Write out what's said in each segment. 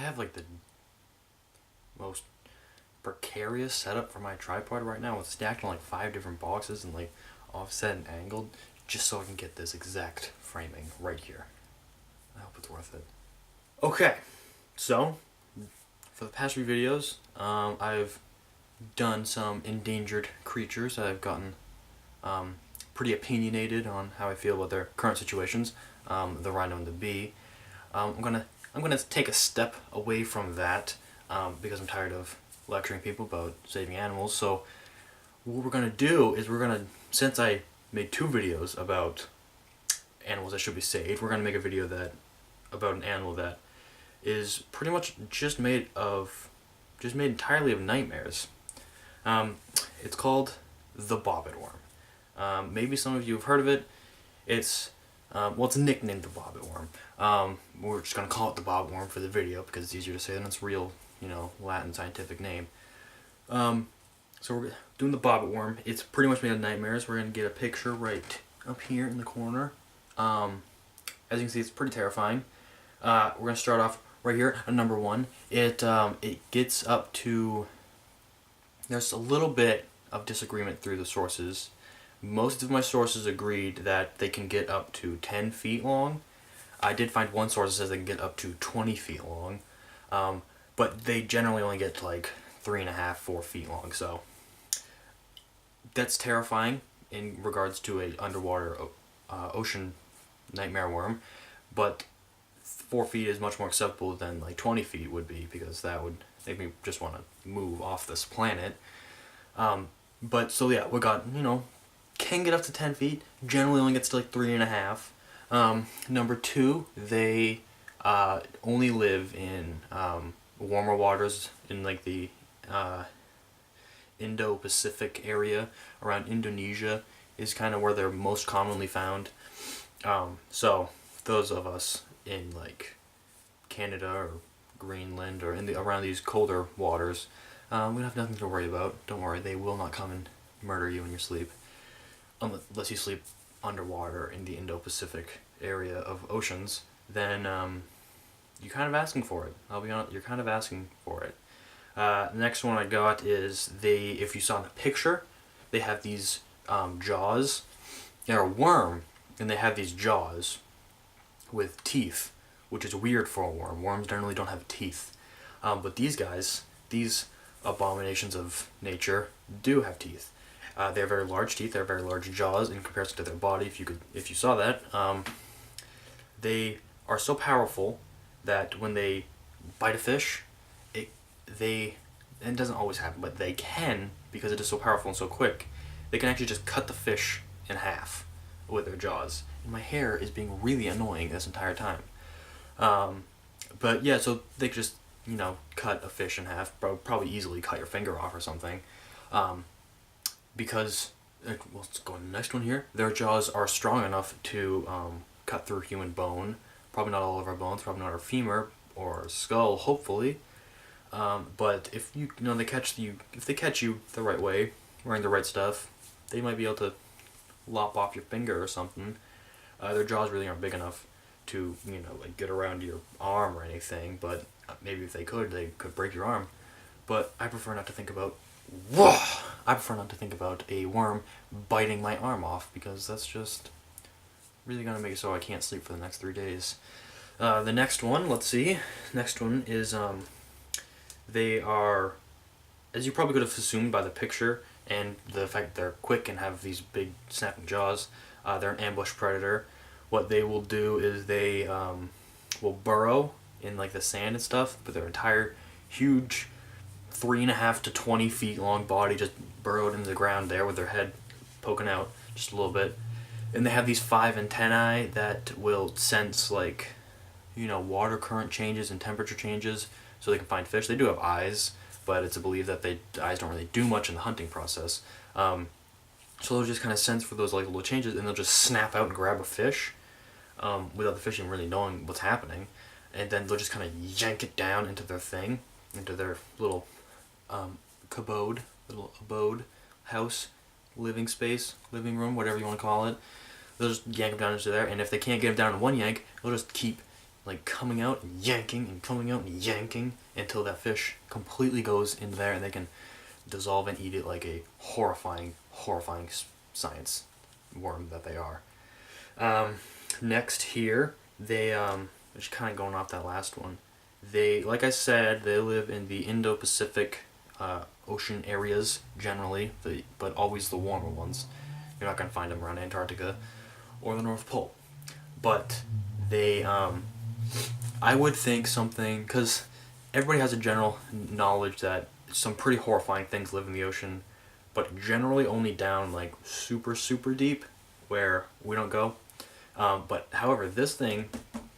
have like the most precarious setup for my tripod right now. It's stacked on like 5 different boxes and like offset and angled just so I can get this exact framing right here. I hope it's worth it. Okay, so for the past few videos, I've done some endangered creatures. I've gotten pretty opinionated on how I feel about their current situations. The rhino and the bee. I'm gonna take a step away from that because I'm tired of lecturing people about saving animals. So what we're gonna do is since I made 2 videos about animals that should be saved, we're gonna make a video about an animal that is pretty much just made entirely of nightmares. It's called the Bobbit worm. Maybe some of you have heard of it. It's nicknamed the Bobbit worm. We're just gonna call it the Bobbit worm for the video because it's easier to say than its real, Latin scientific name. So we're doing the Bobbit worm. It's pretty much made of nightmares. We're gonna get a picture right up here in the corner. As you can see, it's pretty terrifying. We're gonna start off right here at number 1. It gets up to. There's a little bit of disagreement through the sources. Most of my sources agreed that they can get up to 10 feet long. I did find one source that says they can get up to 20 feet long, but they generally only get to like 3.5, 4 feet long. So that's terrifying in regards to a underwater ocean nightmare worm, but 4 feet is much more acceptable than like 20 feet would be, because that would make me just want to move off this planet. But so yeah, we got, can get up to 10 feet, generally only gets to like 3.5. Number 2, they only live in warmer waters in like the Indo-Pacific area. Around Indonesia is kind of where they're most commonly found. So those of us in like Canada or Greenland or around these colder waters, we have nothing to worry about. Don't worry, they will not come and murder you in your sleep, unless you sleep underwater in the Indo-Pacific area of oceans. Then you're kind of asking for it. I'll be honest, you're kind of asking for it. The next one I got is if you saw in the picture, they have these jaws. They're a worm, and they have these jaws with teeth, which is weird for a worm. Worms generally don't have teeth. But these guys, these abominations of nature, do have teeth. They have very large teeth. They have very large jaws in comparison to their body. If you saw that, they are so powerful that when they bite a fish, and it doesn't always happen, but they can, because it is so powerful and so quick, they can actually just cut the fish in half with their jaws. And my hair is being really annoying this entire time. But yeah, so they could just, cut a fish in half, probably easily cut your finger off or something. Because, let's go on the next one here. Their jaws are strong enough to cut through human bone. Probably not all of our bones, probably not our femur or skull, hopefully. But if if they catch you the right way, wearing the right stuff, they might be able to lop off your finger or something. Their jaws really aren't big enough to, like get around your arm or anything, but maybe if they could break your arm. But I prefer not to think about a worm biting my arm off, because that's just really gonna make it so I can't sleep for the next 3 days. The next one, let's see. Next one is they are, as you probably could have assumed by the picture and the fact that they're quick and have these big snapping jaws, they're an ambush predator. What they will do is they will burrow in like the sand and stuff, but their entire huge 3.5 to 20 feet long body just burrowed into the ground there with their head poking out just a little bit. And they have these 5 antennae that will sense like, water current changes and temperature changes, so they can find fish. They do have eyes, but it's a belief that the eyes don't really do much in the hunting process. So they'll just kind of sense for those like little changes, and they'll just snap out and grab a fish without the fish even really knowing what's happening. And then they'll just kind of yank it down into their little abode, house, living space, living room, whatever you want to call it. They'll just yank them down into there, and if they can't get them down in one yank, they'll just keep like coming out and yanking and coming out and yanking until that fish completely goes into there and they can dissolve and eat it like a horrifying, horrifying science worm that they are. Next here, they just kind of going off that last one. They, like I said, they live in the Indo-Pacific ocean areas generally, but always the warmer ones. You're not gonna find them around Antarctica or the North Pole. But they, I would think something, because everybody has a general knowledge that some pretty horrifying things live in the ocean, but generally only down like super, super deep where we don't go. But however, this thing,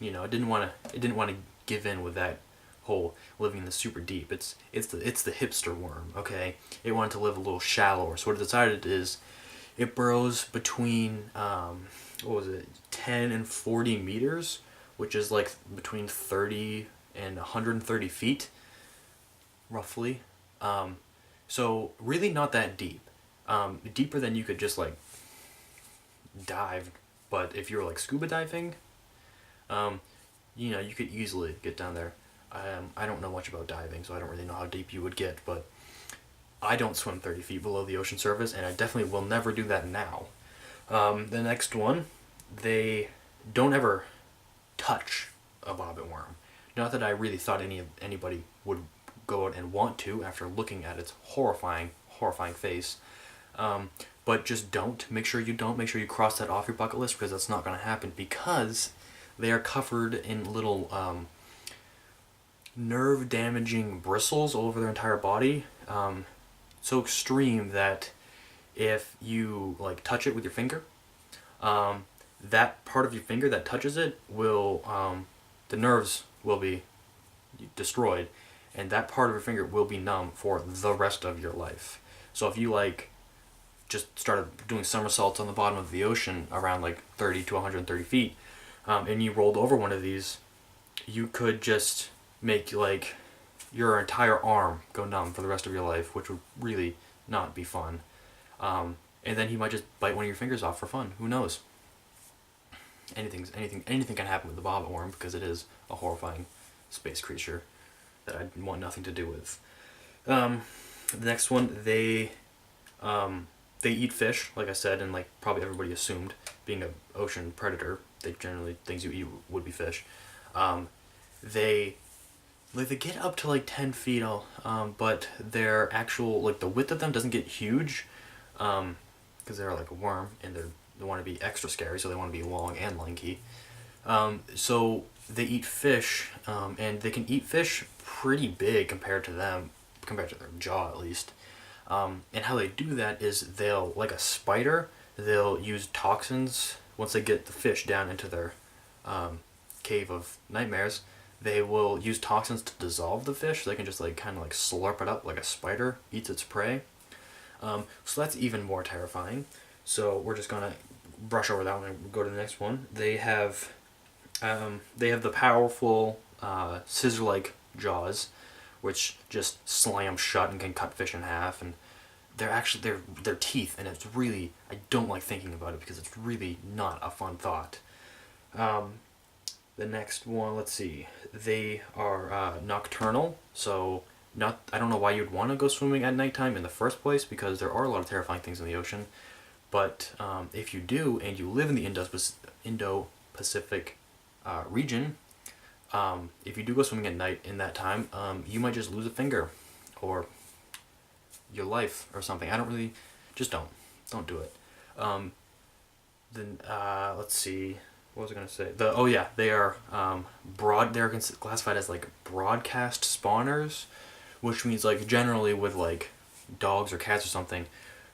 it didn't want to give in with that whole living in the super deep. It's the hipster worm, okay? It wanted to live a little shallower. So what it decided is, it burrows between 10 and 40 meters, which is like between 30 and 130 feet, roughly. So really not that deep. Deeper than you could just like dive. But if you're like scuba diving, you could easily get down there. I don't know much about diving, so I don't really know how deep you would get, but I don't swim 30 feet below the ocean surface, and I definitely will never do that now. The next one, they don't ever touch a bobbit worm. Not that I really thought anybody would go out and want to after looking at its horrifying, horrifying face. But just don't. Make sure you don't. Make sure you cross that off your bucket list, because that's not going to happen, because they are covered in little nerve-damaging bristles all over their entire body. So extreme that if you like touch it with your finger, that part of your finger that touches it will, the nerves will be destroyed, and that part of your finger will be numb for the rest of your life. So if you like just started doing somersaults on the bottom of the ocean around like 30 to 130 feet, and you rolled over one of these, you could just make like your entire arm go numb for the rest of your life, which would really not be fun. And then he might just bite one of your fingers off for fun. Who knows? Anything can happen with the bobbit worm, because it is a horrifying space creature that I want nothing to do with. The next one, they eat fish, like I said, and like probably everybody assumed, being an ocean predator, things you eat would be fish. They get up to like 10 feet, but their actual, like the width of them doesn't get huge, because they're like a worm, and they want to be extra scary, so they want to be long and lanky. So they eat fish, and they can eat fish pretty big compared to their jaw at least. And how they do that is they'll, like a spider, they'll use toxins. Once they get the fish down into their cave of nightmares, they will use toxins to dissolve the fish, so they can just like kind of like slurp it up like a spider eats its prey. So that's even more terrifying. So we're just gonna brush over that one and go to the next one. They have the powerful scissor-like jaws, which just slam shut and can cut fish in half, and their teeth, and it's really, I don't like thinking about it because it's really not a fun thought. The next one, let's see, they are nocturnal, so I don't know why you'd want to go swimming at nighttime in the first place, because there are a lot of terrifying things in the ocean, but if you do, and you live in the Indo-Pacific region, if you do go swimming at night in that time, you might just lose a finger, or your life, or something. Just don't do it. Then, let's see, what was I going to say? They are they're classified as like broadcast spawners, which means like generally with like dogs or cats or something,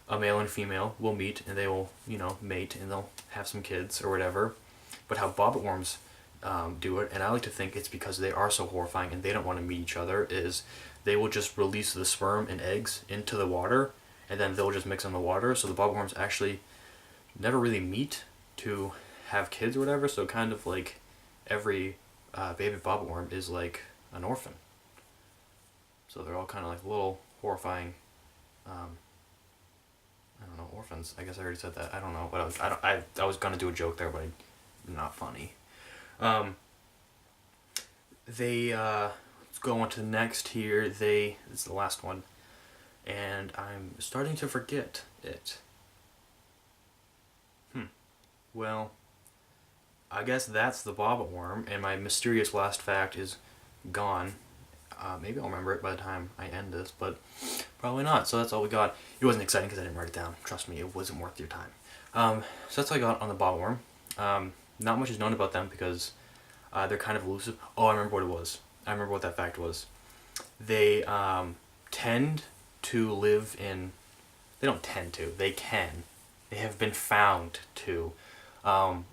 a male and female will meet, and they will, mate, and they'll have some kids or whatever. But how bobbit worms do it, and I like to think it's because they are so horrifying and they don't want to meet each other, is they will just release the sperm and eggs into the water, and then they'll just mix in the water, so the bobbit worms actually never really meet to have kids or whatever, so kind of like every baby bobbit worm is like an orphan. So they're all kind of like little horrifying, I don't know, orphans. I guess I already said that. I don't know. I was gonna do a joke there, but not funny. let's go on to the next here. This is the last one, and I'm starting to forget it. Well, I guess that's the bobbit worm, and my mysterious last fact is gone. Maybe I'll remember it by the time I end this, but probably not. So that's all we got. It wasn't exciting because I didn't write it down. Trust me, it wasn't worth your time. So that's all I got on the bobbit worm. Not much is known about them because they're kind of elusive. Oh, I remember what it was. I remember what that fact was. They tend to live in... They don't tend to. They can. They have been found to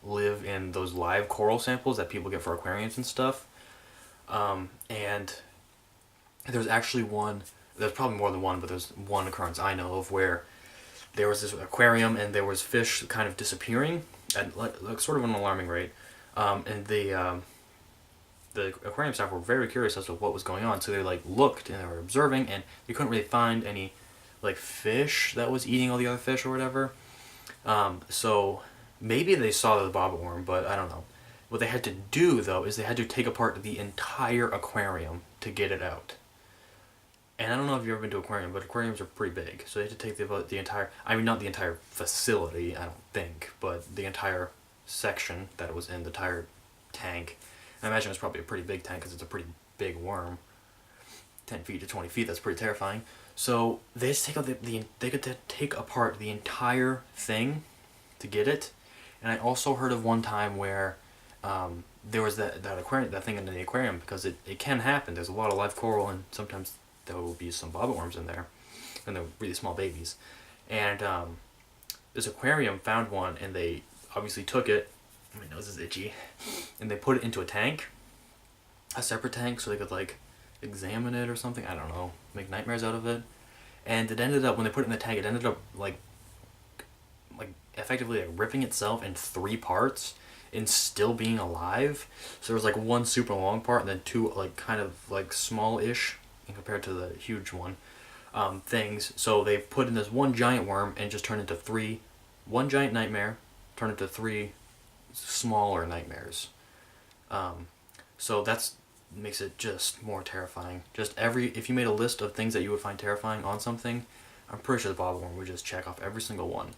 live in those live coral samples that people get for aquariums and stuff. And there's actually one... There's probably more than one, but there's one occurrence I know of where there was this aquarium and there was fish kind of disappearing at like sort of an alarming rate. And the aquarium staff were very curious as to what was going on, so they like looked and they were observing, and they couldn't really find any like fish that was eating all the other fish or whatever. So maybe they saw the bobbit worm, but I don't know. What they had to do though is they had to take apart the entire aquarium to get it out. And I don't know if you've ever been to an aquarium, but aquariums are pretty big, so they had to take the entire... I mean, not the entire facility, I don't think, but the entire section that was in the entire tank. I imagine it's probably a pretty big tank because it's a pretty big worm. 10 feet to 20 feet, that's pretty terrifying. So they just take out they could take apart the entire thing to get it. And I also heard of one time where there was that aquarium, that thing in the aquarium, because it can happen. There's a lot of live coral, and sometimes there will be some bobbit worms in there, and they're really small babies. And this aquarium found one, and they obviously took it. My nose is itchy. And they put it into a tank, a separate tank, so they could like examine it or something. I don't know, make nightmares out of it. And it ended up, when they put it in the tank, it ended up like effectively like ripping itself in 3 parts and still being alive. So there was like one super long part and then 2 like kind of like small-ish compared to the huge one things. So they put in this one giant worm and just turned into 3, one giant nightmare turned into 3 smaller nightmares. So that's makes it just more terrifying. Just if you made a list of things that you would find terrifying on something, I'm pretty sure the bobbit worm would just check off every single one.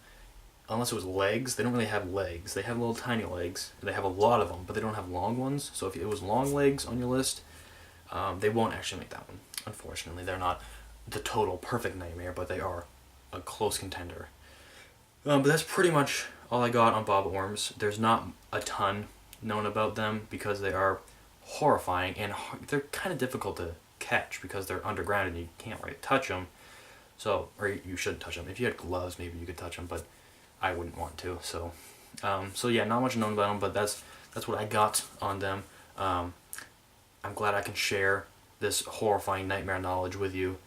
Unless it was legs, they don't really have legs. They have little tiny legs. They have a lot of them, but they don't have long ones. So if it was long legs on your list, they won't actually make that one. Unfortunately, they're not the total perfect nightmare, but they are a close contender. But that's pretty much all I got on bobbit worms. There's not a ton known about them because they are horrifying and they're kind of difficult to catch because they're underground and you can't really touch them. So, or you shouldn't touch them. If you had gloves, maybe you could touch them, but I wouldn't want to. So, so yeah, not much known about them, but that's what I got on them. I'm glad I can share this horrifying nightmare knowledge with you,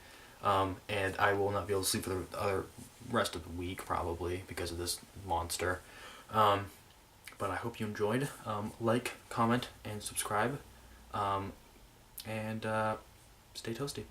and I will not be able to sleep for the rest of the week probably because of this monster. But I hope you enjoyed. Like, comment, and subscribe, and stay toasty.